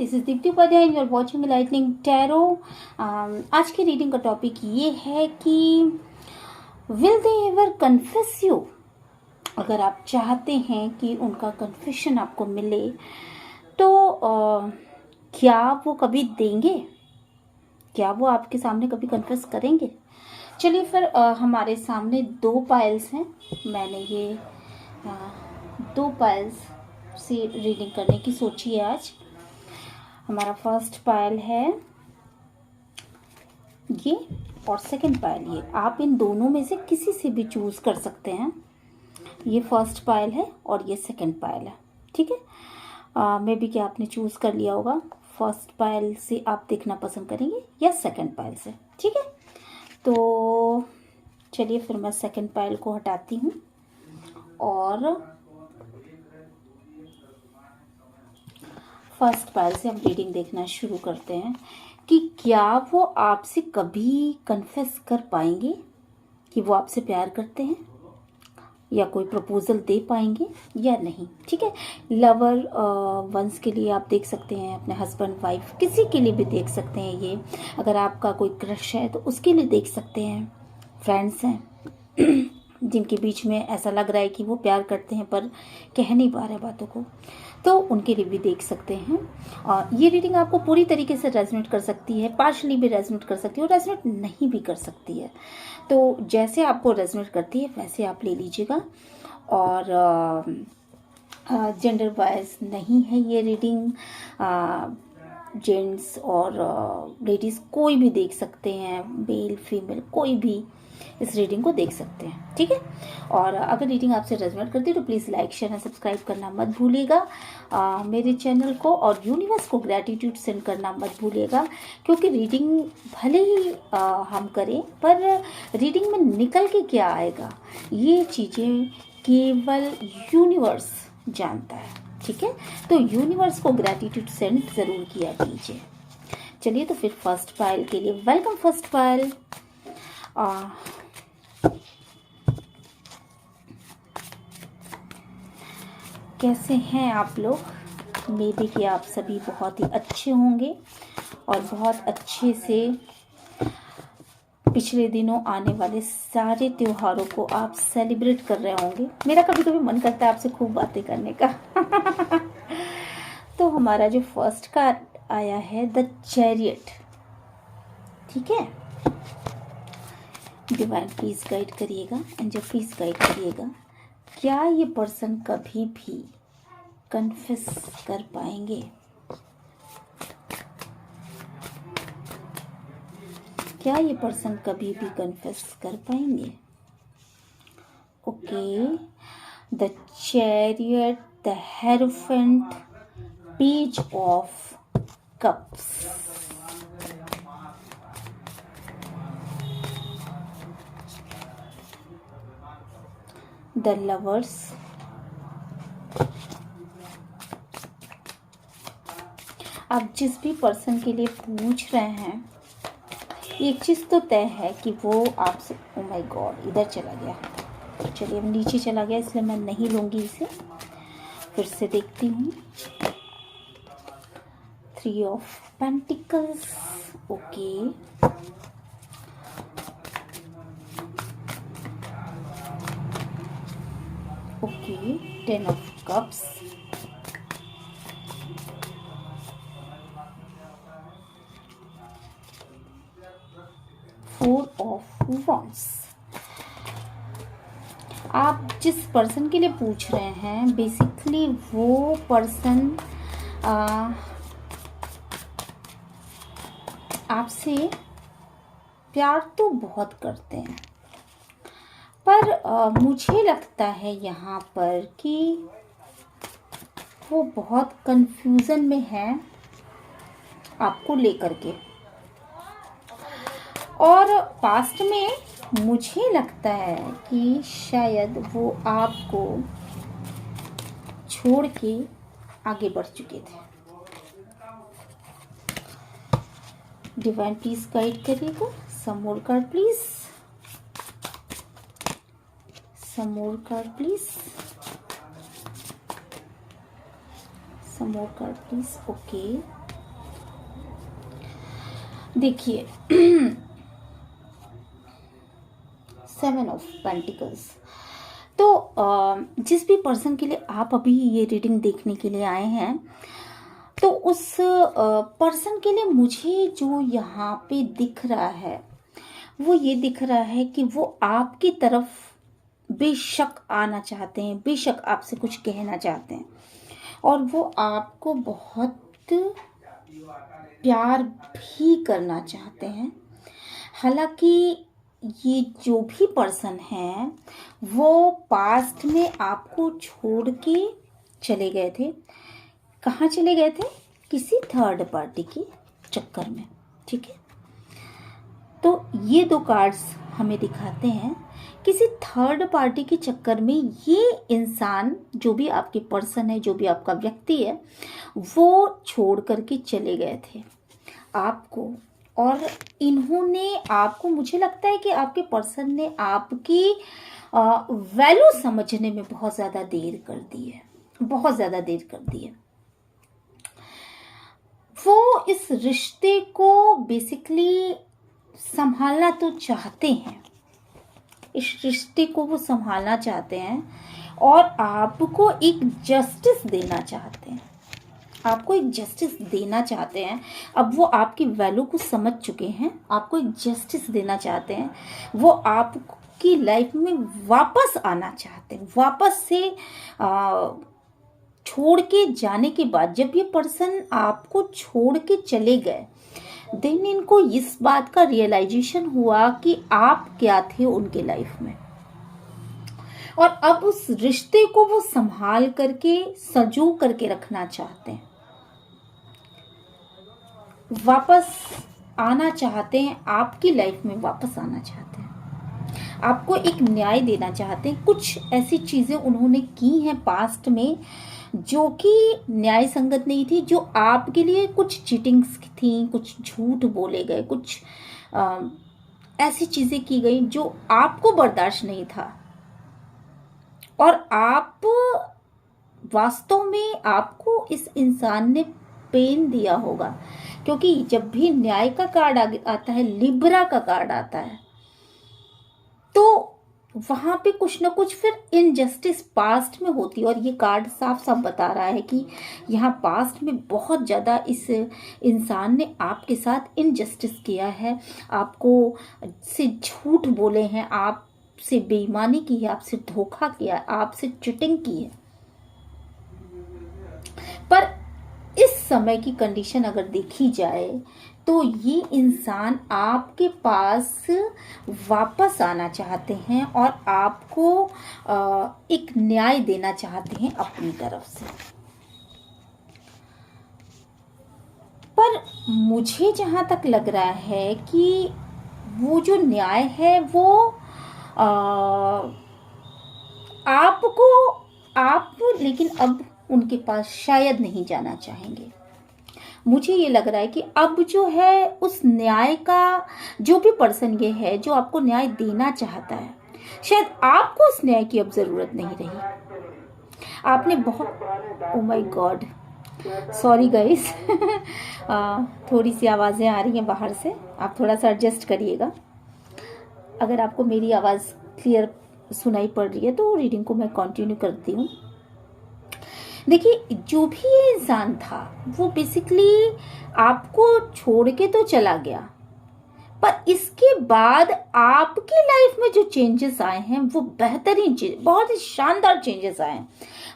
This is Deepti Upadhyay and you are watching Lightning Tarot. आज की reading का टॉपिक ये है कि will they ever confess you. अगर आप चाहते हैं कि उनका कन्फेशन आपको मिले तो क्या वो कभी देंगे, क्या वो आपके सामने कभी कन्फेस करेंगे। चलिए फिर हमारे सामने दो पाइल्स हैं। मैंने ये दो पाइल्स से रीडिंग करने की सोची है आज। हमारा फर्स्ट पाइल है ये और सेकंड पाइल ये। आप इन दोनों में से किसी से भी चूज कर सकते हैं। ये फर्स्ट पाइल है और ये सेकंड पाइल है, ठीक है। मे बी क्या आपने चूज कर लिया होगा, फर्स्ट पाइल से आप देखना पसंद करेंगे या सेकंड पाइल से, ठीक है। तो चलिए फिर मैं सेकंड पाइल को हटाती हूँ और फर्स्ट पाइल से हम रीडिंग देखना शुरू करते हैं कि क्या वो आपसे कभी कन्फेस कर पाएंगे कि वो आपसे प्यार करते हैं या कोई प्रपोजल दे पाएंगे या नहीं, ठीक है। लवर वंस के लिए आप देख सकते हैं, अपने हस्बैंड वाइफ किसी के लिए भी देख सकते हैं। ये अगर आपका कोई क्रश है तो उसके लिए देख सकते हैं। फ्रेंड्स हैं जिनके बीच में ऐसा लग रहा है कि वो प्यार करते हैं पर कह नहीं पा रहे बातों को, तो उनके लिए भी देख सकते हैं। और ये रीडिंग आपको पूरी तरीके से रेजोनेट कर सकती है, पार्शली भी रेजोनेट कर सकती है और रेजोनेट नहीं भी कर सकती है। तो जैसे आपको रेजोनेट करती है वैसे आप ले लीजिएगा। और जेंडर वाइज नहीं है ये रीडिंग, जेंट्स और लेडीज़ कोई भी देख सकते हैं, मेल फीमेल कोई भी इस रीडिंग को देख सकते हैं, ठीक है। और अगर रीडिंग आपसे रेजोनेट करती है तो please like share and subscribe करना मत भूलिएगा। मेरे चैनल को और यूनिवर्स को ग्रैटिट्यूड सेंड करना मत भूलिएगा, क्योंकि रीडिंग भले ही हम करें पर रीडिंग में निकल के क्या आएगा ये चीज़ें केवल यूनिवर्स जानता है, ठीक है। तो यूनिवर्स को ग्रैटिट्यूड सेंड ज़रूर किया कीजिए। चलिए तो फिर फर्स्ट पाइल के लिए वेलकम। फर्स्ट पाइल कैसे हैं आप लोग। मे बी कि आप सभी बहुत ही अच्छे होंगे और बहुत अच्छे से पिछले दिनों आने वाले सारे त्योहारों को आप सेलिब्रेट कर रहे होंगे। मेरा कभी कभी मन करता है आपसे खूब बातें करने का तो हमारा जो फर्स्ट कार्ड आया है द चैरियट, ठीक है। डिवाइन प्लीज गाइड करिएगा, एंजल प्लीज गाइड करिएगा। क्या ये पर्सन कभी भी कन्फेस कर पाएंगे, क्या ये पर्सन कभी भी कन्फेस कर पाएंगे। Okay, the chariot, the hierophant, page of cups, the lovers, आप जिस भी पर्सन के लिए पूछ रहे हैं एक चीज़ तो तय है कि वो आपसे, ओ माय गॉड इधर चला गया, चलिए अब नीचे चला गया इसलिए मैं नहीं लूँगी इसे। फिर से देखती हूँ, 3 of pentacles, okay, okay, 10 of cups, four of wands. आप जिस पर्सन के लिए पूछ रहे हैं बेसिकली वो पर्सन आपसे प्यार तो बहुत करते हैं, पर मुझे लगता है यहाँ पर कि वो बहुत कंफ्यूजन में है आपको लेकर के। और पास्ट में मुझे लगता है कि शायद वो आपको छोड़ के आगे बढ़ चुके थे। डिवाइन प्लीज गाइड करिएगा। Some more card please, some more card please, some more card please. Okay, देखिए 7 ऑफ पेंटिकल्स। तो जिस भी पर्सन के लिए आप अभी ये रीडिंग देखने के लिए आए हैं, तो उस पर्सन के लिए मुझे जो यहाँ पे दिख रहा है वो ये दिख रहा है कि वो आपकी तरफ बेशक आना चाहते हैं, बेशक आपसे कुछ कहना चाहते हैं, और वो आपको बहुत प्यार भी करना चाहते हैं। हालांकि ये जो भी पर्सन है वो पास्ट में आपको छोड़ के चले गए थे। कहाँ चले गए थे? किसी थर्ड पार्टी के चक्कर में, ठीक है। तो ये दो कार्ड्स हमें दिखाते हैं किसी थर्ड पार्टी के चक्कर में ये इंसान, जो भी आपके पर्सन है, जो भी आपका व्यक्ति है, वो छोड़ करके चले गए थे आपको। और इन्होंने आपको, मुझे लगता है कि आपके पर्सन ने आपकी वैल्यू समझने में बहुत ज़्यादा देर कर दी है, बहुत ज़्यादा देर कर दी है। वो इस रिश्ते को बेसिकली संभालना तो चाहते हैं, इस रिश्ते को वो संभालना चाहते हैं और आपको एक जस्टिस देना चाहते हैं, आपको एक जस्टिस देना चाहते हैं। अब वो आपकी वैल्यू को समझ चुके हैं, आपको एक जस्टिस देना चाहते हैं। वो आपकी लाइफ में वापस आना चाहते हैं। वापस से छोड़ के जाने के बाद, जब ये पर्सन आपको छोड़ के चले गए, देन इनको इस बात का रियलाइजेशन हुआ कि आप क्या थे उनके लाइफ में, और अब उस रिश्ते को वो संभाल करके, संजो करके रखना चाहते हैं। वापस आना चाहते हैं, आपकी लाइफ में वापस आना चाहते हैं, आपको एक न्याय देना चाहते हैं। कुछ ऐसी चीजें उन्होंने की हैं पास्ट में जो कि न्याय संगत नहीं थी, जो आपके लिए कुछ चीटिंग्स थी, कुछ झूठ बोले गए, कुछ ऐसी चीजें की गई जो आपको बर्दाश्त नहीं था, और आप वास्तव में, आपको इस इंसान ने पेन दिया होगा। क्योंकि जब भी न्याय का कार्ड आता है, लिब्रा का कार्ड आता है, तो वहां पे कुछ ना कुछ फिर इनजस्टिस पास्ट में होती है। और ये कार्ड साफ साफ बता रहा है कि यहाँ पास्ट में बहुत ज़्यादा इस इंसान ने आपके साथ इनजस्टिस किया है, आपको से झूठ बोले हैं, आपसे बेईमानी की है, आपसे धोखा किया है, आपसे चीटिंग की है। पर इस समय की कंडीशन अगर देखी जाए तो ये इंसान आपके पास वापस आना चाहते हैं और आपको एक न्याय देना चाहते हैं अपनी तरफ से। पर मुझे जहां तक लग रहा है कि वो जो न्याय है वो आप लेकिन अब उनके पास शायद नहीं जाना चाहेंगे। मुझे ये लग रहा है कि अब जो है उस न्याय का, जो भी पर्सन ये है जो आपको न्याय देना चाहता है, शायद आपको उस न्याय की अब जरूरत नहीं रही। आपने बहुत, oh my God, sorry guys, थोड़ी सी आवाज़ें आ रही हैं बाहर से, आप थोड़ा सा एडजस्ट करिएगा। अगर आपको मेरी आवाज़ क्लियर सुनाई पड़ रही है तो रीडिंग को मैं कंटिन्यू करती हूँ। देखिए, जो भी ये इंसान था वो बेसिकली आपको छोड़ के तो चला गया, पर इसके बाद आपकी लाइफ में जो चेंजेस आए हैं वो बेहतरीन चीज, बहुत ही शानदार चेंजेस आए हैं।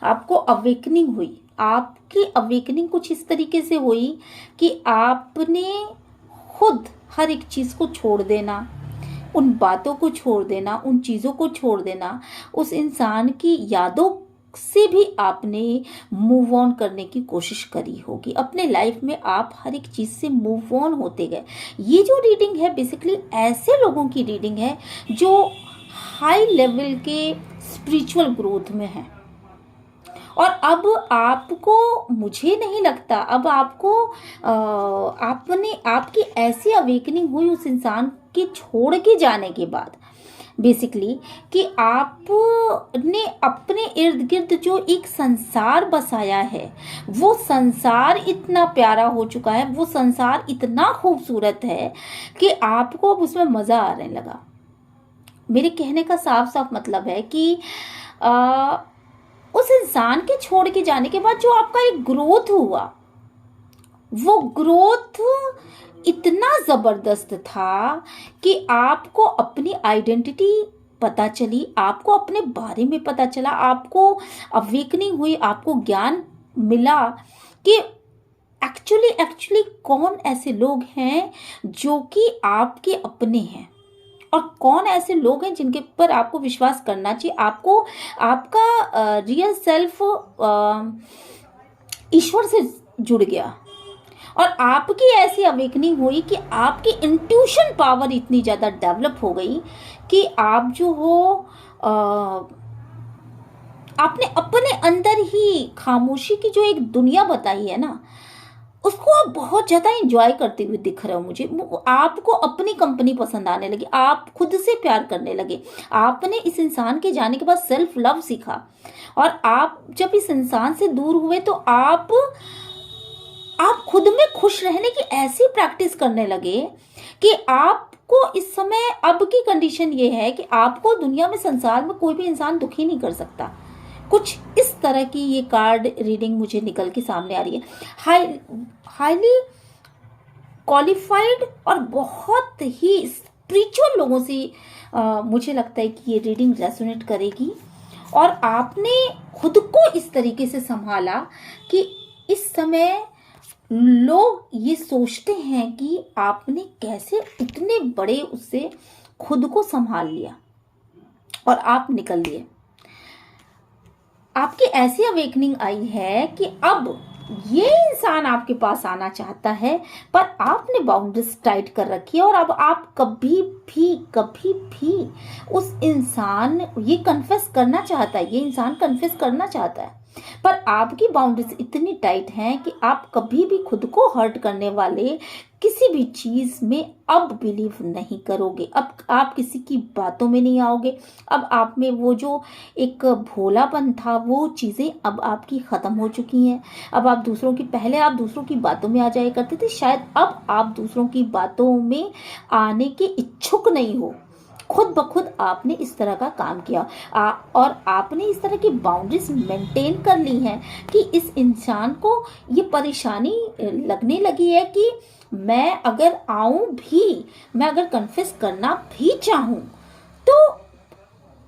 आपको अवेकनिंग हुई, आपकी अवेकनिंग कुछ इस तरीके से हुई कि आपने खुद हर एक चीज को छोड़ देना, उन बातों को छोड़ देना, उन चीजों को छोड़ देना, उस इंसान की यादों से भी आपने मूव ऑन करने की कोशिश करी होगी। अपने लाइफ में आप हर एक चीज से मूव ऑन होते गए। ये जो रीडिंग है बेसिकली ऐसे लोगों की रीडिंग है जो हाई लेवल के स्पिरिचुअल ग्रोथ में है। और अब आपको, मुझे नहीं लगता, अब आपको आपकी ऐसी अवेकनिंग हुई उस इंसान के छोड़ के जाने के बाद, बेसिकली कि आपने अपने इर्द गिर्द जो एक संसार बसाया है, वो संसार इतना प्यारा हो चुका है, वो संसार इतना खूबसूरत है कि आपको अब उसमें मजा आने लगा। मेरे कहने का साफ साफ मतलब है कि उस इंसान के छोड़ के जाने के बाद जो आपका एक ग्रोथ हुआ, वो ग्रोथ इतना जबरदस्त था कि आपको अपनी आइडेंटिटी पता चली, आपको अपने बारे में पता चला, आपको अवेकनिंग हुई, आपको ज्ञान मिला कि एक्चुअली कौन ऐसे लोग हैं जो कि आपके अपने हैं और कौन ऐसे लोग हैं जिनके ऊपर आपको विश्वास करना चाहिए। आपको आपका रियल सेल्फ ईश्वर से जुड़ गया और आपकी ऐसी अवेकनिंग हुई कि आपकी इंट्यूशन पावर इतनी ज़्यादा डेवलप हो गई कि आप जो हो आपने अपने अंदर ही खामोशी की जो एक दुनिया बताई है ना, उसको आप बहुत ज़्यादा एंजॉय करते हुए दिख रहे हो मुझे। आपको अपनी कंपनी पसंद आने लगी, आप खुद से प्यार करने लगे, आपने इस इंसान के जाने के बाद सेल्फ लव सीखा और आप जब इस इंसान से दूर हुए तो आप खुद में खुश रहने की ऐसी प्रैक्टिस करने लगे कि आपको इस समय अब की कंडीशन ये है कि आपको दुनिया में संसार में कोई भी इंसान दुखी नहीं कर सकता। कुछ इस तरह की ये कार्ड रीडिंग मुझे निकल के सामने आ रही है। हाईली क्वालिफाइड और बहुत ही स्पिरिचुअल लोगों से मुझे लगता है कि ये रीडिंग रेजोनेट करेगी और आपने खुद को इस तरीके से संभाला कि इस समय लोग ये सोचते हैं कि आपने कैसे इतने बड़े उससे खुद को संभाल लिया और आप निकल लिए। आपकी ऐसी अवेकनिंग आई है कि अब ये इंसान आपके पास आना चाहता है पर आपने बाउंड्रीज टाइट कर रखी है और अब आप कभी भी उस इंसान ये कन्फेस करना चाहता है, ये इंसान कन्फेस करना चाहता है पर आपकी बाउंड्रीज इतनी टाइट हैं कि आप कभी भी खुद को हर्ट करने वाले किसी भी चीज में अब बिलीव नहीं करोगे। अब आप किसी की बातों में नहीं आओगे। अब आप में वो जो एक भोलापन था, वो चीजें अब आपकी खत्म हो चुकी हैं। अब आप पहले आप दूसरों की बातों में आ जाया करते थे, शायद अब आप दूसरों की बातों में आने के इच्छुक नहीं हो। खुद ब खुद आपने इस तरह का काम किया और आपने इस तरह की बाउंड्रीज मेंटेन कर ली हैं कि इस इंसान को ये परेशानी लगने लगी है कि मैं अगर मैं अगर कन्फेस करना भी चाहूं तो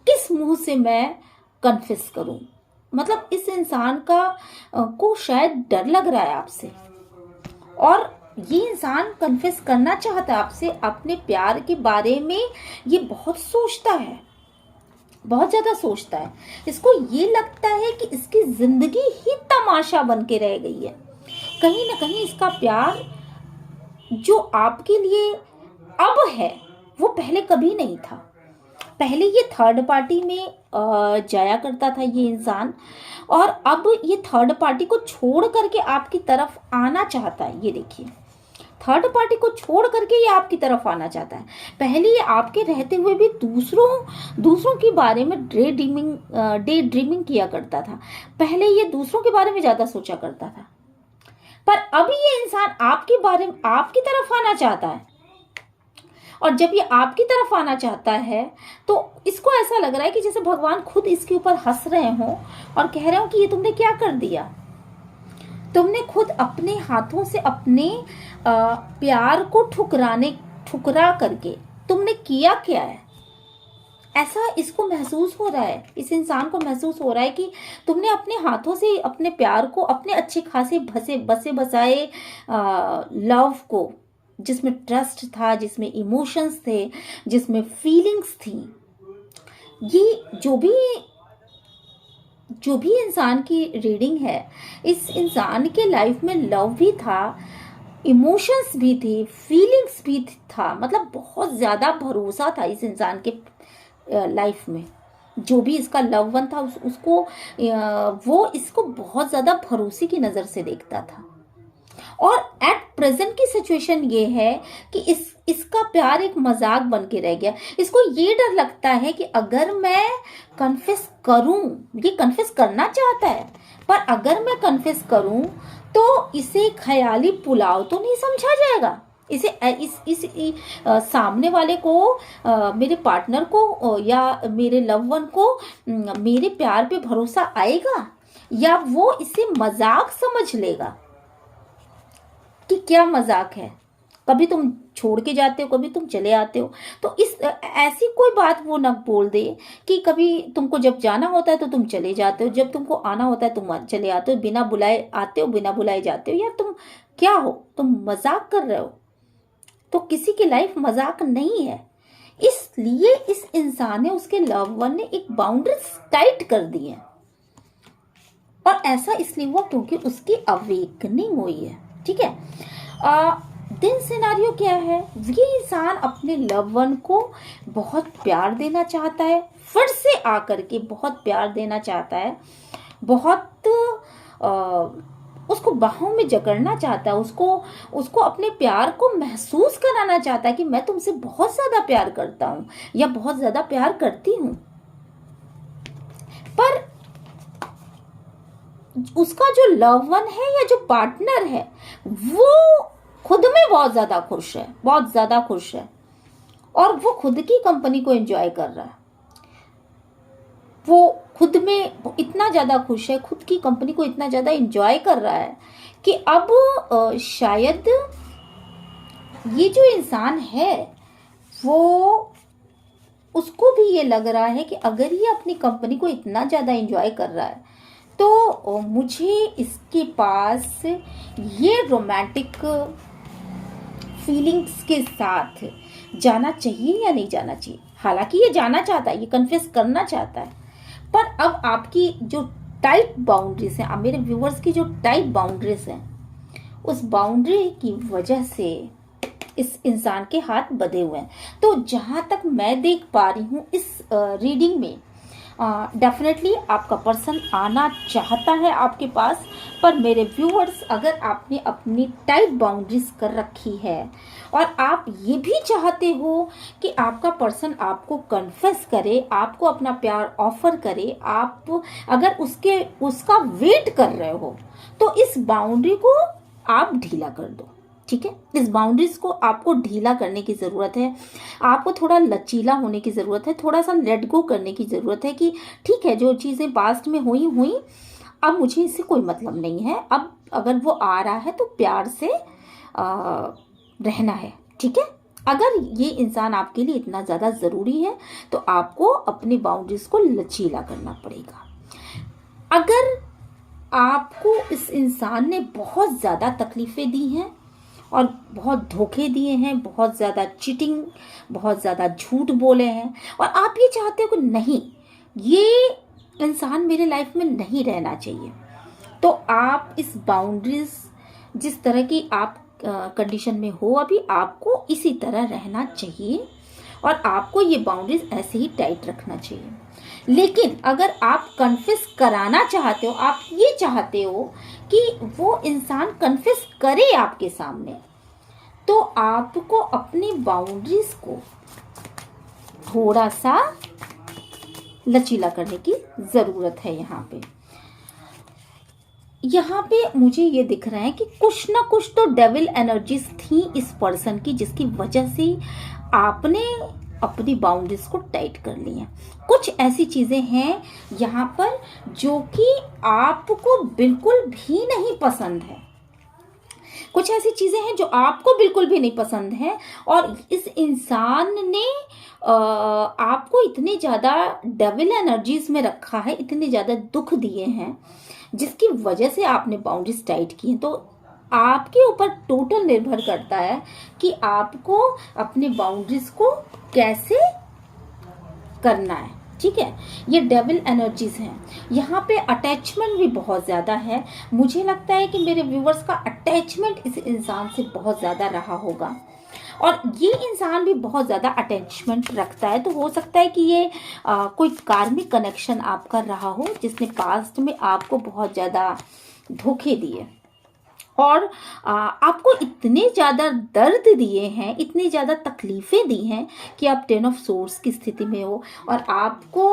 किस मुंह से मैं कन्फेस करूं। मतलब इस इंसान को शायद डर लग रहा है आपसे और ये इंसान कन्फेस करना चाहता है आपसे अपने प्यार के बारे में। ये बहुत सोचता है, बहुत ज्यादा सोचता है। इसको ये लगता है कि इसकी जिंदगी ही तमाशा बन के रह गई है। कहीं ना कहीं इसका प्यार जो आपके लिए अब है वो पहले कभी नहीं था। पहले ये थर्ड पार्टी में जाया करता था ये इंसान और अब ये थर्ड पार्टी को छोड़ करके आपकी तरफ आना चाहता है। ये देखिए, थर्ड पार्टी को छोड़ करके ये आपकी तरफ आना चाहता है। पहले ये आपके रहते हुए भी दूसरों के बारे में डे ड्रीमिंग किया करता था। पहले ये दूसरों के बारे में ज्यादा सोचा करता था पर अभी ये इंसान आपकी तरफ आना चाहता है और जब ये आपकी तरफ आना चाहता है तो इसको ऐसा लग रहा है कि जैसे भगवान खुद इसके ऊपर हंस रहे हों और कह रहे हो कि ये तुमने क्या कर दिया। तुमने खुद अपने हाथों से अपने प्यार को ठुकरा करके तुमने किया क्या है। ऐसा इसको महसूस हो रहा है, इस इंसान को महसूस हो रहा है कि तुमने अपने हाथों से अपने प्यार को, अपने अच्छे खासे बसे बसाए लव को, जिसमें ट्रस्ट था, जिसमें इमोशंस थे, जिसमें फीलिंग्स थी, ये जो भी इंसान की रीडिंग है, इस इंसान के लाइफ में लव भी था, इमोशंस भी थे, फीलिंग्स भी था। मतलब बहुत ज्यादा भरोसा था इस इंसान के लाइफ में। जो भी इसका लव वन था उसको वो इसको बहुत ज्यादा भरोसे की नजर से देखता था और एट प्रेजेंट की सिचुएशन ये है कि इसका प्यार एक मजाक बन के रह गया। इसको ये डर लगता है कि अगर मैं कन्फेस करूं, ये कन्फेस करना चाहता है, पर अगर मैं कन्फेस करूं तो इसे ख्याली पुलाव तो नहीं समझा जाएगा, इसे सामने वाले को, मेरे पार्टनर को या मेरे लव वन को मेरे प्यार पे भरोसा आएगा, या वो इसे मजाक समझ लेगा कि क्या मजाक है, कभी तुम छोड़ के जाते हो, कभी तुम चले आते हो। तो इस ऐसी कोई बात वो ना बोल दे कि कभी तुमको जब जाना होता है तो तुम चले जाते हो, जब तुमको आना होता है तुम चले आते हो, बिना बुलाए आते हो, बिना बुलाए जाते हो। यार तुम क्या हो, तुम मजाक कर रहे हो। तो किसी की लाइफ मजाक नहीं है, इसलिए इस इंसान ने, उसके लव वन ने एक बाउंड्रीज टाइट कर दी है। और ऐसा इसलिए हुआ क्योंकि उसकी अवेकनिंग हुई है। ठीक है, दिन सिनारियो क्या है, ये इंसान अपने लव वन को बहुत प्यार देना चाहता है, फिर से आकर के बहुत प्यार देना चाहता है, बहुत उसको बाहों में जकड़ना चाहता है, उसको अपने प्यार को महसूस कराना चाहता है कि मैं तुमसे बहुत ज्यादा प्यार करता हूं या बहुत ज्यादा प्यार करती हूं। पर उसका जो लव वन है या जो पार्टनर है वो खुद में बहुत ज्यादा खुश है, बहुत ज्यादा खुश है, और वो खुद की कंपनी को एंजॉय कर रहा है। वो खुद में इतना ज्यादा खुश है, खुद की कंपनी को इतना ज्यादा एंजॉय कर रहा है कि अब शायद ये जो इंसान है वो, उसको भी ये लग रहा है कि अगर ये अपनी कंपनी को इतना ज्यादा एंजॉय कर रहा है तो मुझे इसके पास ये रोमांटिक फीलिंग्स के साथ जाना चाहिए या नहीं जाना चाहिए। हालांकि ये जाना चाहता है, ये कन्फेस करना चाहता है, पर अब आपकी जो टाइट बाउंड्रीज हैं, मेरे व्यूअर्स की जो टाइट बाउंड्रीज हैं, उस बाउंड्री की वजह से इस इंसान के हाथ बंधे हुए हैं। तो जहां तक मैं देख पा रही हूं इस रीडिंग में, डेफिनेटली आपका पर्सन आना चाहता है आपके पास। पर मेरे व्यूअर्स, अगर आपने अपनी टाइट बाउंड्रीज कर रखी है और आप ये भी चाहते हो कि आपका पर्सन आपको कन्फेस करे, आपको अपना प्यार ऑफर करे, आप अगर उसका वेट कर रहे हो, तो इस बाउंड्री को आप ढीला कर दो। ठीक है, इस बाउंड्रीज को आपको ढीला करने की जरूरत है, आपको थोड़ा लचीला होने की जरूरत है, थोड़ा सा लेट गो करने की जरूरत है कि ठीक है, जो चीजें पास्ट में हुई, अब मुझे इससे कोई मतलब नहीं है। अब अगर वो आ रहा है तो प्यार से रहना है। ठीक है, अगर ये इंसान आपके लिए इतना ज्यादा जरूरी है तो आपको अपनी बाउंड्रीज को लचीला करना पड़ेगा। अगर आपको इस इंसान ने बहुत ज्यादा तकलीफें दी हैं और बहुत धोखे दिए हैं, बहुत ज़्यादा चीटिंग, बहुत ज़्यादा झूठ बोले हैं, और आप ये चाहते हो कि नहीं, ये इंसान मेरे लाइफ में नहीं रहना चाहिए, तो आप इस बाउंड्रीज, जिस तरह की आप कंडीशन में हो अभी, आपको इसी तरह रहना चाहिए और आपको ये बाउंड्रीज ऐसे ही टाइट रखना चाहिए। लेकिन अगर आप कन्फेस कराना चाहते हो, आप ये चाहते हो कि वो इंसान कन्फेस करे आपके सामने, तो आपको अपनी बाउंड्रीज को थोड़ा सा लचीला करने की जरूरत है। यहाँ पे मुझे ये दिख रहा है कि कुछ ना कुछ तो डेविल एनर्जीज थी इस पर्सन की, जिसकी वजह से आपने अपनी बाउंड्रीज को टाइट कर ली है। कुछ ऐसी चीजें हैं यहाँ पर जो कि आपको बिल्कुल भी नहीं पसंद है, कुछ ऐसी चीजें हैं जो आपको बिल्कुल भी नहीं पसंद है, और इस इंसान ने आपको इतने ज्यादा डेविल एनर्जीज में रखा है, इतने ज्यादा दुख दिए हैं, जिसकी वजह से आपने बाउंड्रीज टाइट की हैं। तो आपके ऊपर टोटल निर्भर करता है कि आपको अपने बाउंड्रीज को कैसे करना है। ठीक है, ये डेविल एनर्जीज हैं। यहाँ पे अटैचमेंट भी बहुत ज़्यादा है। मुझे लगता है कि मेरे व्यूवर्स का अटैचमेंट इस इंसान से बहुत ज़्यादा रहा होगा, और ये इंसान भी बहुत ज़्यादा अटैचमेंट रखता है। तो हो सकता है कि ये कोई कार्मिक कनेक्शन आपका रहा हो, जिसने पास्ट में आपको बहुत ज़्यादा धोखे दिए, और आपको इतने ज़्यादा दर्द दिए हैं, इतनी ज़्यादा तकलीफ़ें दी हैं कि आप 10 ऑफ सोर्स की स्थिति में हो। और आपको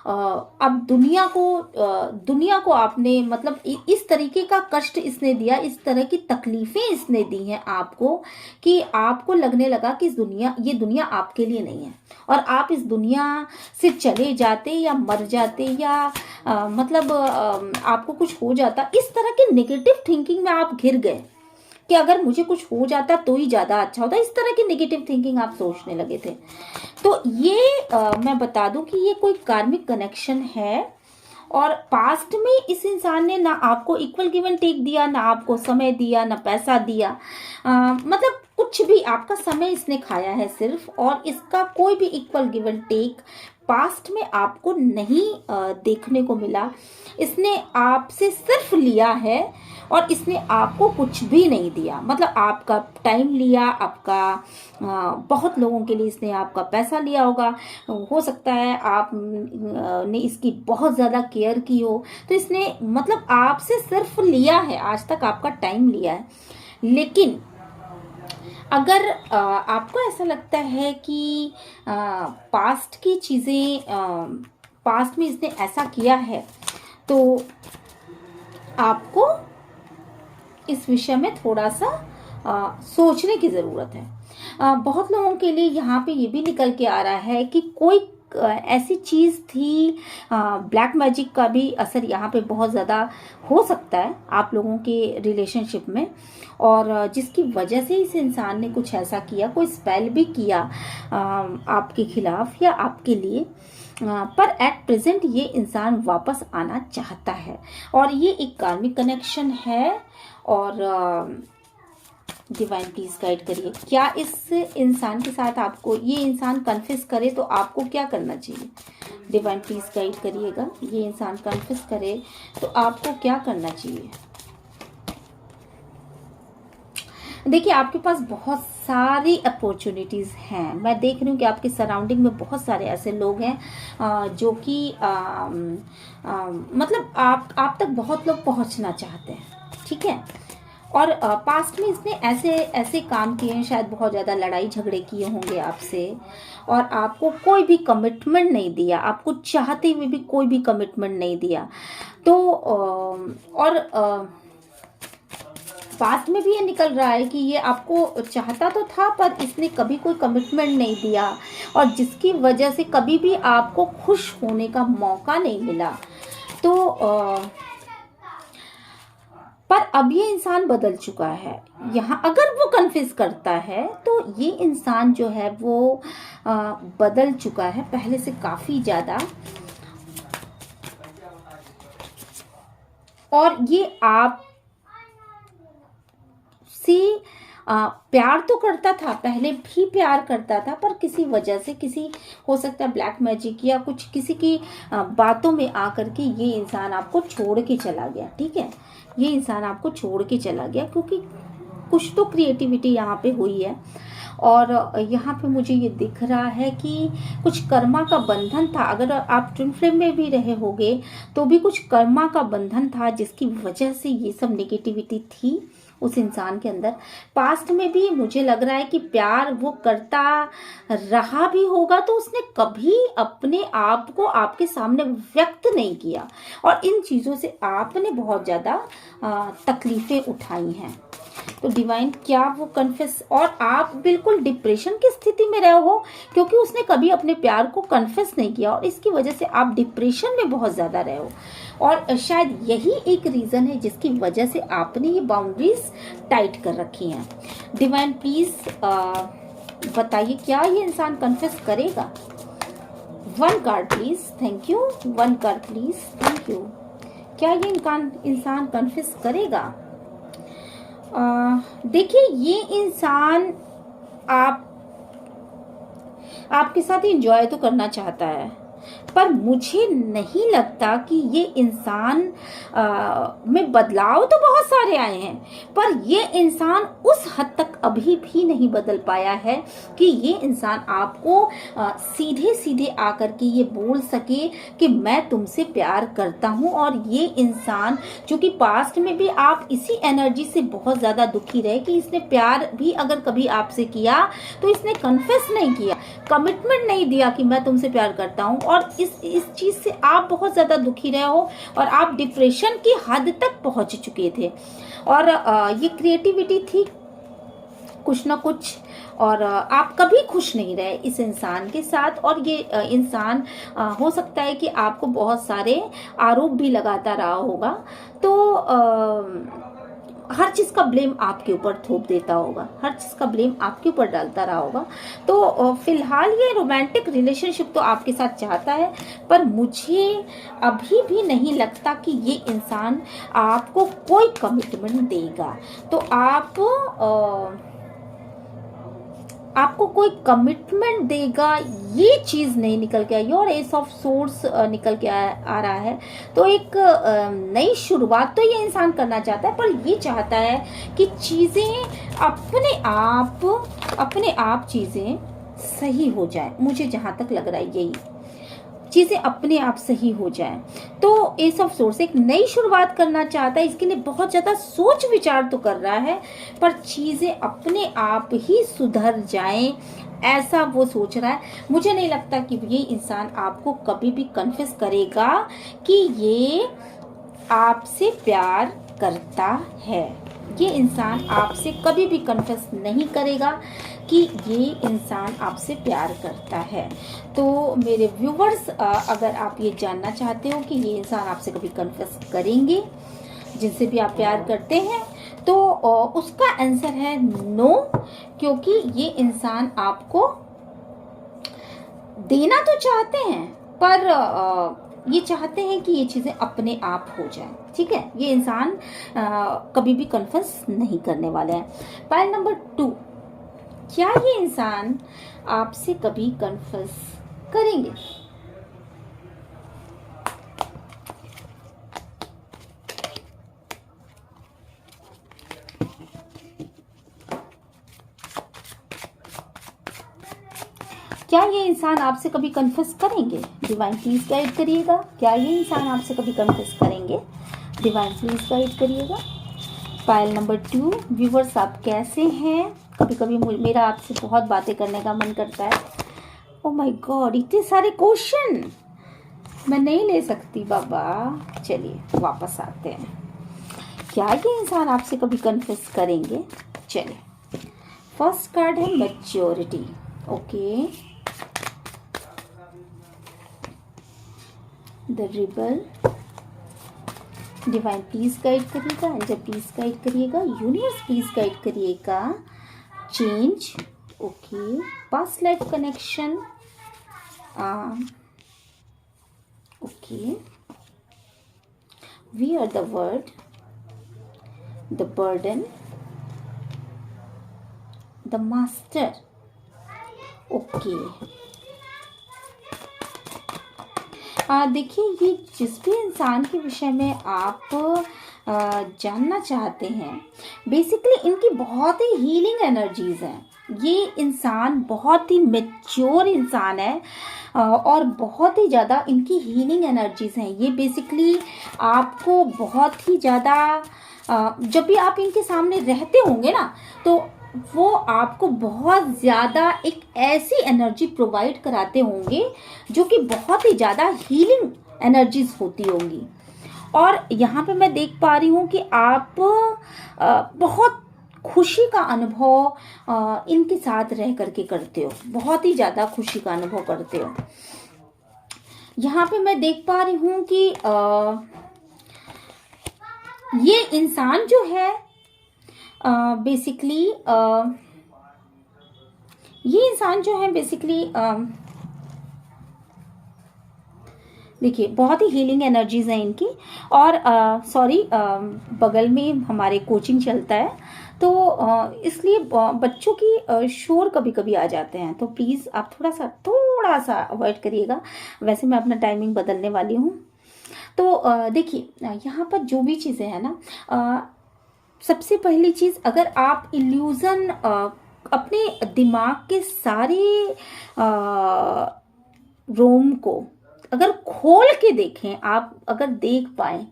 अब दुनिया को आपने मतलब इस तरीके का कष्ट इसने दिया, इस तरह की तकलीफ़ें इसने दी हैं आपको कि आपको लगने लगा कि ये दुनिया आपके लिए नहीं है और आप इस दुनिया से चले जाते या मर जाते या मतलब आपको कुछ हो जाता। इस तरह के नेगेटिव थिंकिंग में आप घिर गए कि अगर मुझे कुछ हो जाता तो ही ज़्यादा अच्छा होता। इस तरह की नेगेटिव थिंकिंग आप सोचने लगे थे। तो ये मैं बता दूं कि ये कोई कार्मिक कनेक्शन है और पास्ट में इस इंसान ने ना आपको इक्वल गिव एंड टेक दिया, ना आपको समय दिया, ना पैसा दिया, मतलब कुछ भी। आपका समय इसने खाया है सिर्फ, और इसका कोई भी equal give and take past में आपको नहीं देखने को मिला। इसने आपसे सिर्फ लिया है और इसने आपको कुछ भी नहीं दिया। मतलब आपका टाइम लिया, आपका बहुत लोगों के लिए इसने आपका पैसा लिया होगा, हो सकता है आप ने इसकी बहुत ज़्यादा केयर की हो। तो इसने मतलब आपसे सिर्फ लिया है, आज तक आपका टाइम लिया है। लेकिन अगर आपको ऐसा लगता है कि पास्ट की चीज़ें, पास्ट में इसने ऐसा किया है, तो आपको इस विषय में थोड़ा सा सोचने की ज़रूरत है। बहुत लोगों के लिए यहाँ पे ये भी निकल के आ रहा है कि कोई ऐसी चीज़ थी, ब्लैक मैजिक का भी असर यहाँ पे बहुत ज़्यादा हो सकता है आप लोगों के रिलेशनशिप में, और जिसकी वजह से इस इंसान ने कुछ ऐसा किया, कोई स्पेल भी किया आपके खिलाफ या आपके लिए। पर एट प्रेजेंट ये इंसान वापस आना चाहता है और ये एक कार्मिक कनेक्शन है। और डिवाइन प्लीज गाइड करिए, क्या इस इंसान के साथ आपको ये इंसान कन्फेस करे तो आपको क्या करना चाहिए? डिवाइन प्लीज गाइड करिएगा, ये इंसान कन्फेस करे तो आपको क्या करना चाहिए? देखिए, आपके पास बहुत सारी अपॉर्चुनिटीज़ हैं। मैं देख रही हूँ कि आपके सराउंडिंग में बहुत सारे ऐसे लोग हैं जो कि मतलब आप तक बहुत लोग पहुँचना चाहते हैं, ठीक है। और पास्ट में इसने ऐसे काम किए हैं, शायद बहुत ज़्यादा लड़ाई झगड़े किए होंगे आपसे, और आपको कोई भी कमिटमेंट नहीं दिया, आपको चाहते हुए भी कोई भी कमिटमेंट नहीं दिया। तो पास्ट में भी ये निकल रहा है कि ये आपको चाहता तो था पर इसने कभी कोई कमिटमेंट नहीं दिया, और जिसकी वजह से कभी भी आपको खुश होने का मौका नहीं मिला। तो पर अब ये इंसान बदल चुका है। यहाँ अगर वो कन्फेस करता है तो ये इंसान जो है वो बदल चुका है पहले से काफ़ी ज़्यादा, और ये आप से प्यार तो करता था, पहले भी प्यार करता था, पर किसी वजह से, किसी हो सकता है ब्लैक मैजिक या कुछ किसी की बातों में आकर के ये इंसान आपको छोड़ के चला गया, ठीक है। ये इंसान आपको छोड़ के चला गया क्योंकि कुछ तो क्रिएटिविटी यहाँ पे हुई है। और यहाँ पे मुझे ये दिख रहा है कि कुछ कर्मा का बंधन था। अगर आप ट्विन फ्लेम में भी रहे होगे तो भी कुछ कर्मा का बंधन था जिसकी वजह से ये सब नेगेटिविटी थी उस इंसान के अंदर। पास्ट में भी मुझे लग रहा है कि प्यार वो करता रहा भी होगा तो उसने कभी अपने आप को आपके सामने व्यक्त नहीं किया, और इन चीज़ों से आपने बहुत ज़्यादा तकलीफ़ें उठाई हैं। तो डिवाइन, क्या वो कन्फेस, और आप बिल्कुल डिप्रेशन की स्थिति में रहे हो क्योंकि उसने कभी अपने प्यार को कन्फेस नहीं किया, और इसकी वजह से आप डिप्रेशन में बहुत ज़्यादा रहे हो। और शायद यही एक रीज़न है जिसकी वजह से आपने ये बाउंड्रीज टाइट कर रखी हैं। डिवाइन प्लीज़ बताइए, क्या ये इंसान कन्फेस करेगा? 1 card please, thank you. 1 card please, thank you. क्या ये इंसान कन्फेस करेगा? देखिए, ये इंसान आपके साथ एंजॉय तो करना चाहता है, पर मुझे नहीं लगता कि ये इंसान में बदलाव तो बहुत सारे आए हैं, पर ये इंसान उस हद तक अभी भी नहीं बदल पाया है कि ये इंसान आपको सीधे सीधे आकर के ये बोल सके कि मैं तुमसे प्यार करता हूँ। और ये इंसान जो कि पास्ट में भी आप इसी एनर्जी से बहुत ज़्यादा दुखी रहे कि इसने प्यार भी अगर कभी आपसे किया तो इसने कन्फेस नहीं किया, कमिटमेंट नहीं दिया कि मैं तुमसे प्यार करता हूँ, और इस चीज से आप बहुत ज्यादा दुखी रहे हो और आप डिप्रेशन की हद तक पहुंच चुके थे। और ये क्रिएटिविटी थी कुछ ना कुछ, और आप कभी खुश नहीं रहे इस इंसान के साथ। और ये इंसान हो सकता है कि आपको बहुत सारे आरोप भी लगाता रहा होगा, तो हर चीज़ का ब्लेम आपके ऊपर थोप देता होगा, हर चीज़ का ब्लेम आपके ऊपर डालता रहा होगा। तो फिलहाल ये रोमांटिक रिलेशनशिप तो आपके साथ चाहता है, पर मुझे अभी भी नहीं लगता कि ये इंसान आपको कोई कमिटमेंट देगा। तो आपको कोई कमिटमेंट देगा ये चीज़ नहीं निकल के आई, और एस ऑफ सोर्स निकल के आ रहा है। तो एक नई शुरुआत तो ये इंसान करना चाहता है, पर ये चाहता है कि चीज़ें अपने आप चीज़ें सही हो जाए। मुझे जहाँ तक लग रहा है यही चीज़ें अपने आप सही हो जाएं। तो एस ऑफ सोर्स एक नई शुरुआत करना चाहता है, इसके लिए बहुत ज़्यादा सोच विचार तो कर रहा है, पर चीज़ें अपने आप ही सुधर जाएं ऐसा वो सोच रहा है। मुझे नहीं लगता कि ये इंसान आपको कभी भी कन्फेस करेगा कि ये आपसे प्यार करता है। ये इंसान आपसे कभी भी कन्फेस नहीं करेगा कि ये इंसान आपसे प्यार करता है। तो मेरे व्यूवर्स, अगर आप ये जानना चाहते हो कि ये इंसान आपसे कभी कन्फेस करेंगे जिनसे भी आप प्यार करते हैं, तो उसका आंसर है नो, क्योंकि ये इंसान आपको देना तो चाहते हैं, पर ये चाहते हैं कि ये चीज़ें अपने आप हो जाएं। ठीक है, ये इंसान कभी भी कन्फेस नहीं करने वाले हैं। पॉइंट नंबर 2, क्या ये इंसान आपसे कभी कन्फेस करेंगे? क्या ये इंसान आपसे कभी कन्फेस करेंगे? डिवाइन प्लीज गाइड करिएगा। क्या ये इंसान आपसे कभी कन्फेस करेंगे? डिवाइन प्लीज गाइड करिएगा। फाइल नंबर 2, व्यूवर्स आप कैसे हैं? कभी कभी मेरा आपसे बहुत बातें करने का मन करता है। ओह माय गॉड, इतने सारे क्वेश्चन मैं नहीं ले सकती बाबा। चलिए वापस आते हैं। क्या ये इंसान आपसे कभी कन्फेस करेंगे? चलिए, फर्स्ट कार्ड है maturity. Okay, the rebel. Divine please guide करिएगा, एंजल प्लीज गाइड करिएगा, यूनिवर्स प्लीज गाइड करिएगा। Change. Okay, past life connection. Okay, we are the word, the burden, the master. Okay, देखिए, ये जिस भी इंसान के विषय में आप जानना चाहते हैं, बेसिकली इनकी बहुत ही हीलिंग एनर्जीज हैं। ये इंसान बहुत ही मैच्योर इंसान है, और बहुत ही ज़्यादा इनकी हीलिंग एनर्जीज हैं। ये बेसिकली आपको बहुत ही ज़्यादा, जब भी आप इनके सामने रहते होंगे ना, तो वो आपको बहुत ज़्यादा एक ऐसी एनर्जी प्रोवाइड कराते होंगे जो कि बहुत ही ज़्यादा हीलिंग एनर्जीज होती होंगी। और यहाँ पे मैं देख पा रही हूँ कि आप बहुत खुशी का अनुभव इनके साथ रह करके करते हो, बहुत ही ज़्यादा खुशी का अनुभव करते हो। यहाँ पे मैं देख पा रही हूँ कि ये इंसान जो है बेसिकली ये इंसान जो है बेसिकली देखिए, बहुत ही हीलिंग एनर्जीज हैं इनकी। और सॉरी, बगल में हमारे कोचिंग चलता है, तो इसलिए बच्चों की शोर कभी कभी आ जाते हैं, तो प्लीज़ आप थोड़ा थोड़ा सा अवॉइड करिएगा। वैसे मैं अपना टाइमिंग बदलने वाली हूँ। तो देखिए यहाँ पर जो भी चीज़ें हैं ना, सबसे पहली चीज़, अगर आप इल्यूज़न अपने दिमाग के सारे रोम को अगर खोल के देखें, आप अगर देख पाए,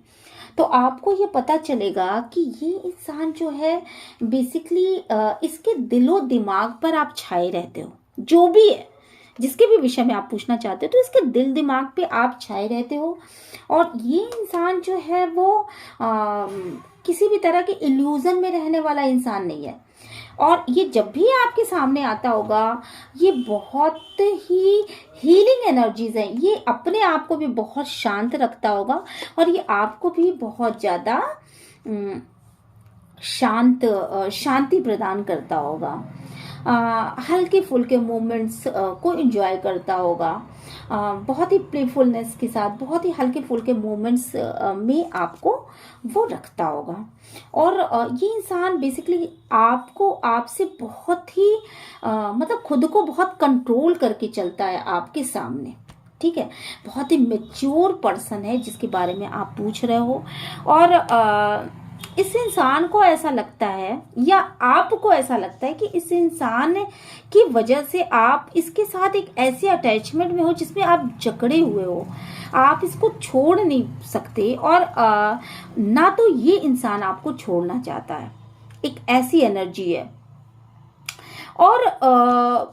तो आपको ये पता चलेगा कि ये इंसान जो है बेसिकली इसके दिलो दिमाग पर आप छाए रहते हो। जो भी है, जिसके भी विषय में आप पूछना चाहते हो, तो इसके दिल दिमाग पे आप छाए रहते हो। और ये इंसान जो है वो किसी भी तरह के इल्यूजन में रहने वाला इंसान नहीं है। और ये जब भी आपके सामने आता होगा, ये बहुत ही हीलिंग एनर्जीज हैं। ये अपने आप को भी बहुत शांत रखता होगा और ये आपको भी बहुत ज़्यादा शांति प्रदान करता होगा। हल्के फुल्के मोमेंट्स को एंजॉय करता होगा। बहुत ही प्लेफुलनेस के साथ बहुत ही हल्के फुल्के मोमेंट्स में आपको वो रखता होगा। और ये इंसान बेसिकली आपको आपसे बहुत ही मतलब खुद को बहुत कंट्रोल करके चलता है आपके सामने। ठीक है, बहुत ही मैच्योर पर्सन है जिसके बारे में आप पूछ रहे हो। और इस इंसान को ऐसा लगता है या आपको ऐसा लगता है कि इस इंसान की वजह से आप इसके साथ एक ऐसे अटैचमेंट में हो जिसमें आप जकड़े हुए हो, आप इसको छोड़ नहीं सकते। और ना तो ये इंसान आपको छोड़ना चाहता है, एक ऐसी एनर्जी है। और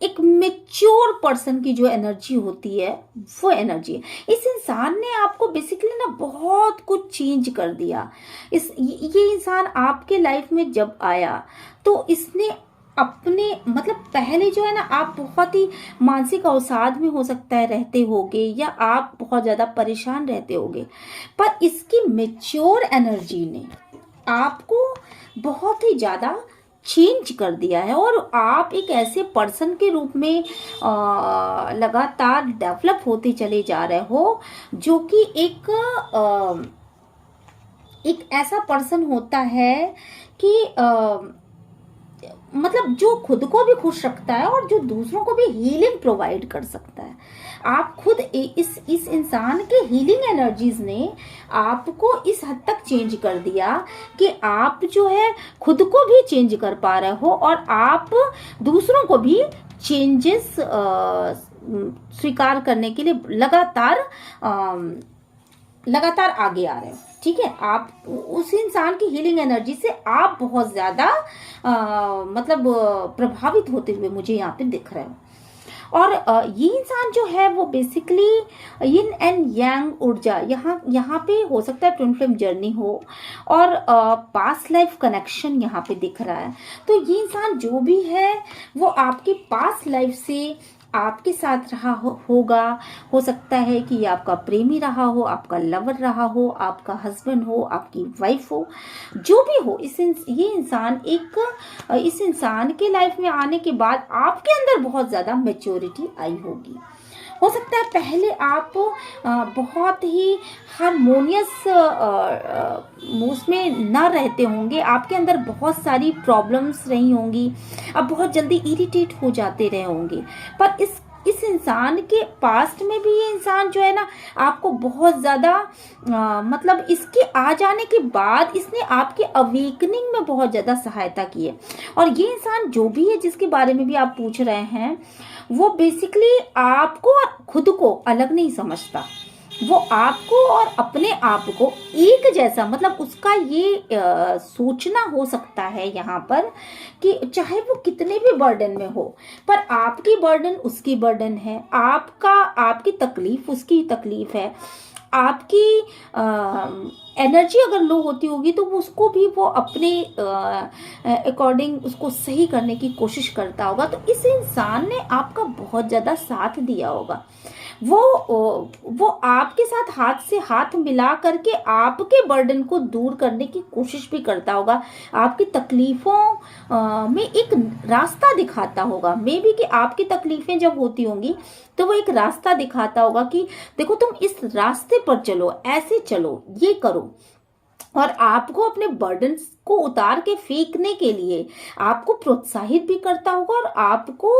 एक मेच्योर पर्सन की जो एनर्जी होती है वो एनर्जी है। इस इंसान ने आपको बेसिकली ना बहुत कुछ चेंज कर दिया। ये इंसान आपके लाइफ में जब आया तो इसने अपने मतलब पहले जो है ना, आप बहुत ही मानसिक अवसाद में हो सकता है रहते होगे या आप बहुत ज़्यादा परेशान रहते होगे, पर इसकी मेच्योर एनर्जी ने आपको बहुत ही ज़्यादा चेंज कर दिया है। और आप एक ऐसे पर्सन के रूप में लगातार डेवलप होते चले जा रहे हो, जो कि एक ऐसा पर्सन होता है कि मतलब जो खुद को भी खुश रखता है और जो दूसरों को भी हीलिंग प्रोवाइड कर सकता है। आप खुद इस इंसान के हीलिंग एनर्जीज ने आपको इस हद तक चेंज कर दिया कि आप जो है खुद को भी चेंज कर पा रहे हो और आप दूसरों को भी चेंजेस स्वीकार करने के लिए लगातार आगे आ रहे हो। ठीक है, आप उस इंसान की हीलिंग एनर्जी से आप बहुत ज्यादा मतलब प्रभावित होते हुए मुझे यहाँ पे दिख रहे हो। और ये इंसान जो है वो बेसिकली यिन एंड यांग ऊर्जा, यहाँ पे हो सकता है ट्विन फ्लेम जर्नी हो और पास्ट लाइफ कनेक्शन यहाँ पे दिख रहा है। तो ये इंसान जो भी है वो आपके पास्ट लाइफ से आपके साथ रहा होगा। हो सकता है कि ये आपका प्रेमी रहा हो, आपका लवर रहा हो, आपका हस्बैंड हो, आपकी वाइफ हो, जो भी हो। ये इंसान इस इंसान के लाइफ में आने के बाद आपके अंदर बहुत ज़्यादा मैच्योरिटी आई होगी। हो सकता है पहले आप बहुत ही हारमोनियस उसमें न रहते होंगे, आपके अंदर बहुत सारी प्रॉब्लम्स रही होंगी, आप बहुत जल्दी इरिटेट हो जाते रहे होंगे। पर इस इंसान के पास्ट में भी ये इंसान जो है ना आपको बहुत ज़्यादा मतलब इसके आ जाने के बाद इसने आपके अवेकनिंग में बहुत ज़्यादा सहायता की है। और ये इंसान जो भी है जिसके बारे में भी आप पूछ रहे हैं, वो बेसिकली आपको और खुद को अलग नहीं समझता। वो आपको और अपने आप को एक जैसा, मतलब उसका ये सोचना हो सकता है यहाँ पर कि चाहे वो कितने भी बर्डन में हो, पर आपकी बर्डन उसकी बर्डन है, आपकी तकलीफ उसकी तकलीफ है। आपकी एनर्जी अगर लो होती होगी तो उसको भी वो अपने अकॉर्डिंग उसको सही करने की कोशिश करता होगा। तो इस इंसान ने आपका बहुत ज़्यादा साथ दिया होगा। वो आपके साथ हाथ से हाथ मिला करके आपके बर्डन को दूर करने की कोशिश भी करता होगा, आपकी तकलीफों में एक रास्ता दिखाता होगा। मे बी कि आपकी तकलीफें जब होती होंगी तो वो एक रास्ता दिखाता होगा कि देखो तुम इस रास्ते पर चलो, ऐसे चलो, ये करो। और आपको अपने बर्डन को उतार के फेंकने के लिए आपको प्रोत्साहित भी करता होगा और आपको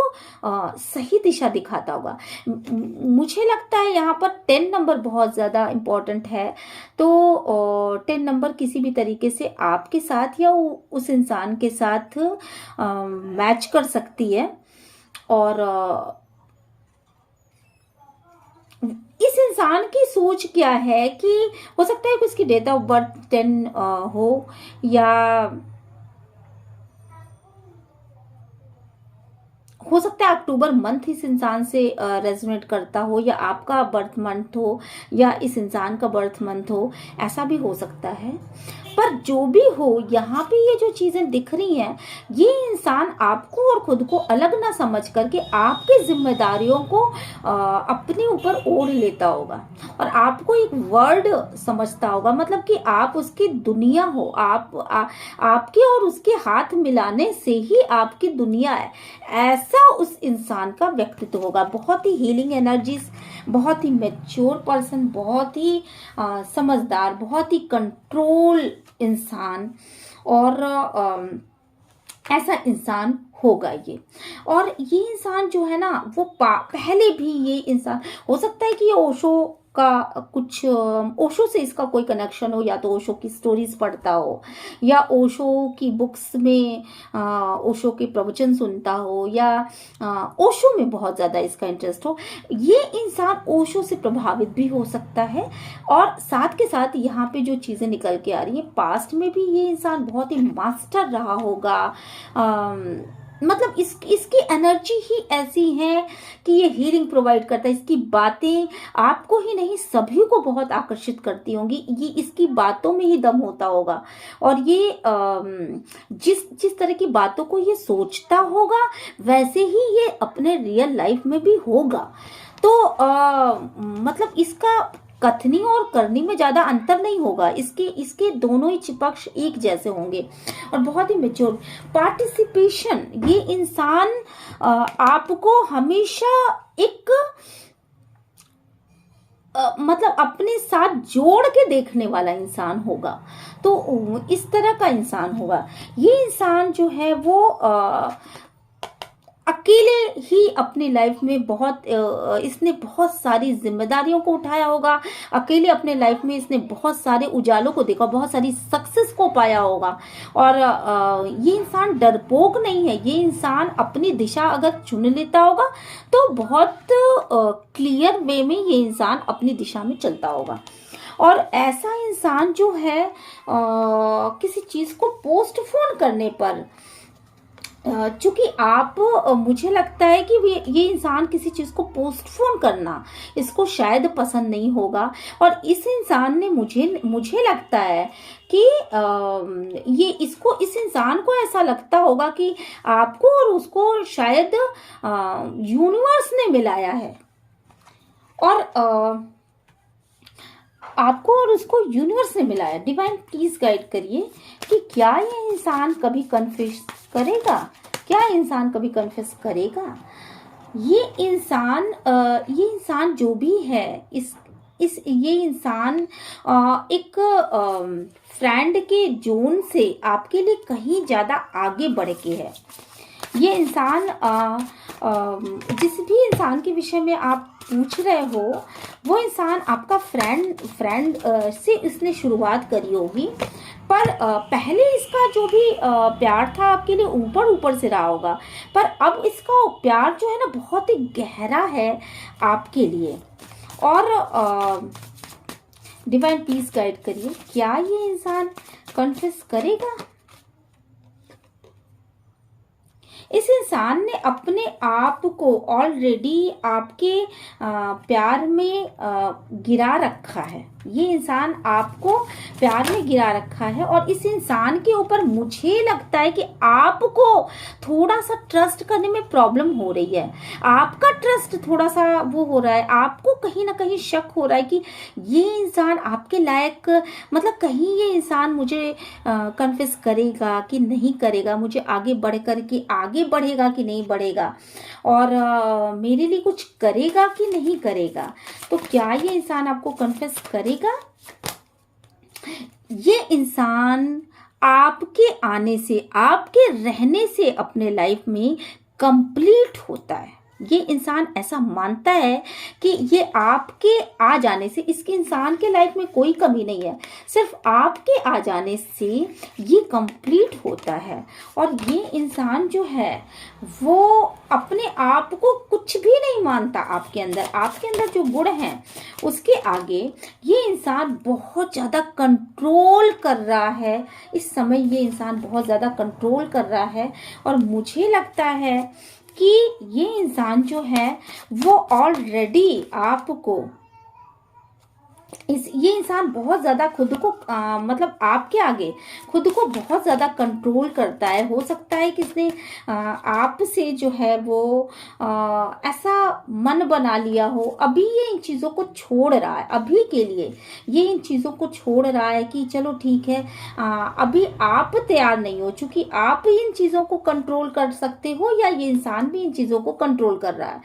सही दिशा दिखाता होगा। मुझे लगता है यहाँ पर 10 नंबर बहुत ज़्यादा इम्पोर्टेंट है। तो 10 नंबर किसी भी तरीके से आपके साथ या उस इंसान के साथ मैच कर सकती है। और इस इंसान की सोच क्या है कि हो सकता है कि उसकी डेट ऑफ बर्थ 10 हो, या हो सकता है अक्टूबर मंथ इस इंसान से रेजोनेट करता हो, या आपका बर्थ मंथ हो, या इस इंसान का बर्थ मंथ हो, ऐसा भी हो सकता है। पर जो भी हो, यहाँ पे ये जो चीजें दिख रही हैं, ये इंसान आपको और खुद को अलग ना समझ करके आपकी जिम्मेदारियों को अपने ऊपर ओढ़ लेता होगा और आपको एक वर्ड समझता होगा। मतलब कि आप उसकी दुनिया हो, आपके और उसके हाथ मिलाने से ही आपकी दुनिया है, ऐसा उस इंसान का व्यक्तित्व होगा। बहुत ही हीलिंग एनर्जीज, बहुत ही मैच्योर पर्सन, बहुत ही समझदार, बहुत ही कंट्रोल इंसान, और ऐसा इंसान होगा ये। और ये इंसान जो है ना, वो पहले भी ये इंसान, हो सकता है कि ये ओशो का कुछ, ओशो से इसका कोई कनेक्शन हो, या तो ओशो की स्टोरीज पढ़ता हो, या ओशो की बुक्स में ओशो के प्रवचन सुनता हो, या ओशो में बहुत ज़्यादा इसका इंटरेस्ट हो। ये इंसान ओशो से प्रभावित भी हो सकता है। और साथ के साथ यहाँ पे जो चीज़ें निकल के आ रही है, पास्ट में भी ये इंसान बहुत ही मास्टर रहा होगा। मतलब इसकी एनर्जी ही ऐसी है कि ये हीलिंग प्रोवाइड करता है। इसकी बातें आपको ही नहीं, सभी को बहुत आकर्षित करती होंगी। ये इसकी बातों में ही दम होता होगा, और ये जिस तरह की बातों को ये सोचता होगा, वैसे ही ये अपने रियल लाइफ में भी होगा। तो मतलब इसका कथनी और करनी में ज्यादा अंतर नहीं होगा। इसके दोनों ही पक्ष एक जैसे होंगे, और बहुत ही मेच्योर पार्टिसिपेशन। ये इंसान आपको हमेशा एक मतलब अपने साथ जोड़ के देखने वाला इंसान होगा। तो इस तरह का इंसान होगा ये इंसान, जो है वो अकेले ही अपनी लाइफ में इसने बहुत सारी जिम्मेदारियों को उठाया होगा। अकेले अपने लाइफ में इसने बहुत सारे उजालों को देखा, बहुत सारी सक्सेस को पाया होगा। और ये इंसान डरपोक नहीं है। ये इंसान अपनी दिशा अगर चुन लेता होगा तो बहुत क्लियर वे में ये इंसान अपनी दिशा में चलता होगा। और ऐसा इंसान जो है किसी चीज को पोस्टपोन करने पर, चूंकि आप, मुझे लगता है कि ये इंसान किसी चीज को पोस्टपोन करना इसको शायद पसंद नहीं होगा। और इस इंसान ने, मुझे लगता है कि ये इस इंसान को ऐसा लगता होगा कि आपको और उसको शायद यूनिवर्स ने मिलाया है, और आपको और उसको यूनिवर्स ने मिलाया। डिवाइन प्लीज गाइड करिए कि क्या ये इंसान कभी कन्फेस करेगा, क्या इंसान कभी कन्फेस करेगा। ये इंसान जो भी है, ये इंसान एक फ्रेंड के जोन से आपके लिए कहीं ज्यादा आगे बढ़ के है। ये इंसान जिस भी इंसान के विषय में आप पूछ रहे हो, वो इंसान आपका फ्रेंड से इसने शुरुआत करी होगी, पर पहले इसका जो भी प्यार था आपके लिए ऊपर ऊपर से रहा होगा, पर अब इसका प्यार जो है ना बहुत ही गहरा है आपके लिए। और डिवाइन प्लीज गाइड करिए, क्या ये इंसान कन्फेस करेगा। इस इंसान ने अपने आप को ऑलरेडी आपके प्यार में गिरा रखा है। ये इंसान आपको प्यार में गिरा रखा है, और इस इंसान के ऊपर मुझे लगता है कि आपको थोड़ा सा ट्रस्ट करने में प्रॉब्लम हो रही है। आपका ट्रस्ट थोड़ा सा वो हो रहा है, आपको कहीं ना कहीं शक हो रहा है कि ये इंसान आपके लायक, मतलब कहीं ये इंसान मुझे कन्फेस करेगा कि नहीं करेगा, मुझे आगे बढ़ेगा कि नहीं बढ़ेगा, और मेरे लिए कुछ करेगा कि नहीं करेगा। तो क्या ये इंसान आपको कन्फेस करेगा। ये इंसान आपके आने से, आपके रहने से अपने लाइफ में कंप्लीट होता है। ये इंसान ऐसा मानता है कि ये आपके आ जाने से, इसके इंसान के लाइफ में कोई कमी नहीं है, सिर्फ आपके आ जाने से ये कंप्लीट होता है। और ये इंसान जो है वो अपने आप को कुछ भी नहीं मानता। आपके अंदर जो गुण हैं उसके आगे ये इंसान बहुत ज़्यादा कंट्रोल कर रहा है। इस समय ये इंसान बहुत ज़्यादा कंट्रोल कर रहा है और मुझे लगता है कि ये इंसान जो है वो ऑलरेडी आपको ये इंसान बहुत ज़्यादा खुद को मतलब आपके आगे खुद को बहुत ज़्यादा कंट्रोल करता है। हो सकता है कि इसने आपसे जो है वो ऐसा मन बना लिया हो। अभी ये इन चीज़ों को छोड़ रहा है, अभी के लिए ये इन चीज़ों को छोड़ रहा है कि चलो ठीक है, अभी आप तैयार नहीं हो, चूंकि आप इन चीज़ों को कंट्रोल कर सकते हो या ये इंसान भी इन चीज़ों को कंट्रोल कर रहा है।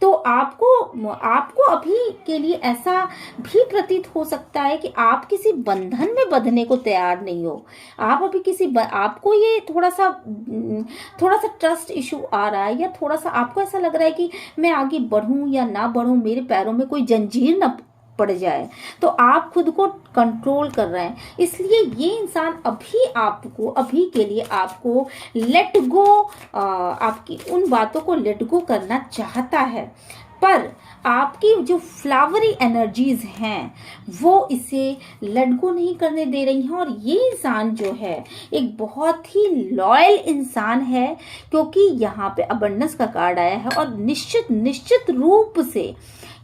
तो आपको अभी के लिए ऐसा भी प्रतीत हो सकता है कि आप किसी बंधन में बंधने को तैयार नहीं हो। आप अभी आपको ये थोड़ा सा ट्रस्ट इशू आ रहा है, या थोड़ा सा आपको ऐसा लग रहा है कि मैं आगे बढ़ूं या ना बढ़ूं, मेरे पैरों में कोई जंजीर ना पड़ जाए। तो आप खुद को कंट्रोल कर रहे हैं, इसलिए ये इंसान अभी के लिए आपको लेट गो, आपकी उन बातों को लेट गो करना चाहता है। पर आपकी जो फ्लावरी एनर्जीज हैं वो इसे लेट गो नहीं करने दे रही हैं। और ये इंसान जो है एक बहुत ही लॉयल इंसान है, क्योंकि यहाँ पे अबंडेंस का कार्ड आया है। और निश्चित रूप से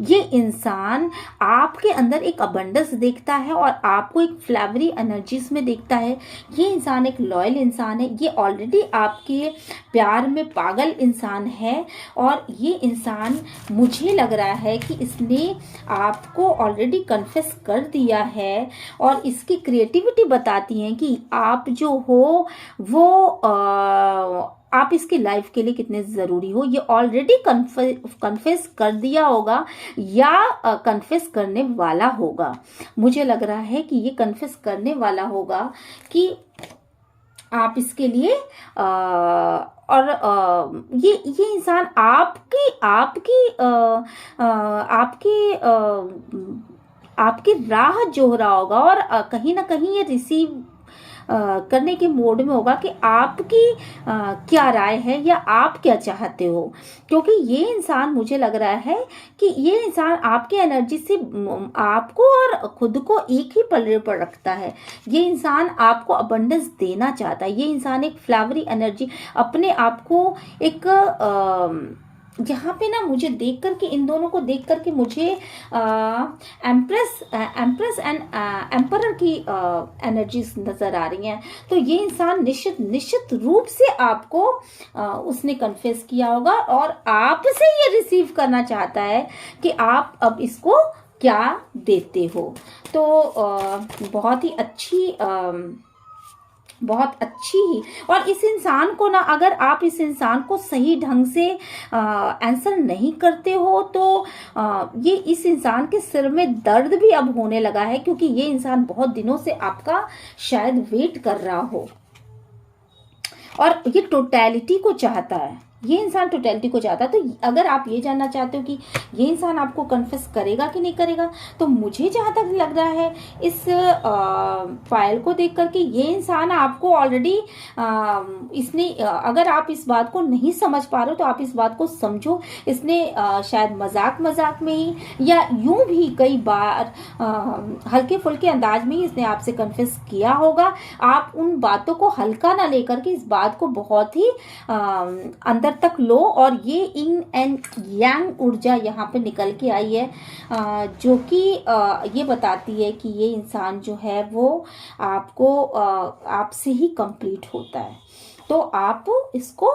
ये इंसान आपके अंदर एक अबंडेंस देखता है और आपको एक फ्लेवरी एनर्जीज में देखता है। ये इंसान एक लॉयल इंसान है, ये ऑलरेडी आपके प्यार में पागल इंसान है। और ये इंसान, मुझे लग रहा है कि इसने आपको ऑलरेडी कन्फेस कर दिया है। और इसकी क्रिएटिविटी बताती है कि आप जो हो वो आप इसकी लाइफ के लिए कितने ज़रूरी हो। ये ऑलरेडी कन्फेस कर दिया होगा या कन्फेस करने वाला होगा। मुझे लग रहा है कि ये कन्फेस करने वाला होगा कि आप इसके लिए और ये इंसान आपकी राह जोह रहा होगा। और कहीं ना कहीं ये रिसीव करने के मोड में होगा कि आपकी क्या राय है या आप क्या चाहते हो। क्योंकि ये इंसान, मुझे लग रहा है कि ये इंसान आपके एनर्जी से आपको और खुद को एक ही पल्ले पर रखता है। ये इंसान आपको अबंडेंस देना चाहता है। ये इंसान एक फ्लावरी एनर्जी अपने आप को एक यहाँ पे ना, मुझे देख करके, इन दोनों को देख करके मुझे एम्प्रेस एंड एम्परर की एनर्जीज नजर आ रही हैं। तो ये इंसान निश्चित रूप से आपको उसने कन्फेस किया होगा और आपसे ये रिसीव करना चाहता है कि आप अब इसको क्या देते हो। तो बहुत अच्छी ही। और इस इंसान को ना, अगर आप इस इंसान को सही ढंग से आंसर नहीं करते हो तो ये इस इंसान के सिर में दर्द भी अब होने लगा है, क्योंकि ये इंसान बहुत दिनों से आपका शायद वेट कर रहा हो और ये टोटलिटी को चाहता है। ये इंसान टोटलिटी को चाहता है। तो अगर आप ये जानना चाहते हो कि ये इंसान आपको कन्फेस करेगा कि नहीं करेगा, तो मुझे जहाँ तक लग रहा है इस फाइल को देख करके ये इंसान आपको ऑलरेडी इसने, अगर आप इस बात को नहीं समझ पा रहे हो तो आप इस बात को समझो। इसने शायद मजाक में ही या यूं भी कई बार हल्के फुल्के अंदाज में ही इसने आपसे कन्फेस किया होगा। आप उन बातों को हल्का ना लेकर के इस बात को बहुत ही अंदर तक लो। और ये इंग एंड यांग ऊर्जा यहाँ पे निकल के आई है, जो कि ये बताती है कि ये इंसान जो है वो आपको आपसे ही कंप्लीट होता है। तो आप इसको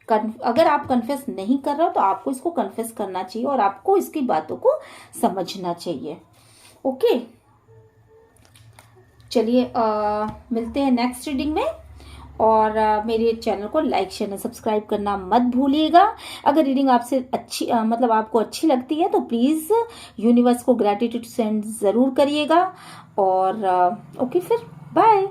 अगर आप कन्फेस नहीं कर रहे हो तो आपको इसको कन्फेस करना चाहिए और आपको इसकी बातों को समझना चाहिए। ओके, चलिए मिलते हैं नेक्स्ट रीडिंग में। और मेरे चैनल को लाइक शेयर सब्सक्राइब करना मत भूलिएगा। अगर रीडिंग आपसे अच्छी मतलब आपको अच्छी लगती है तो प्लीज़ यूनिवर्स को ग्रैटिट्यूड सेंड ज़रूर करिएगा। और ओके फिर बाय।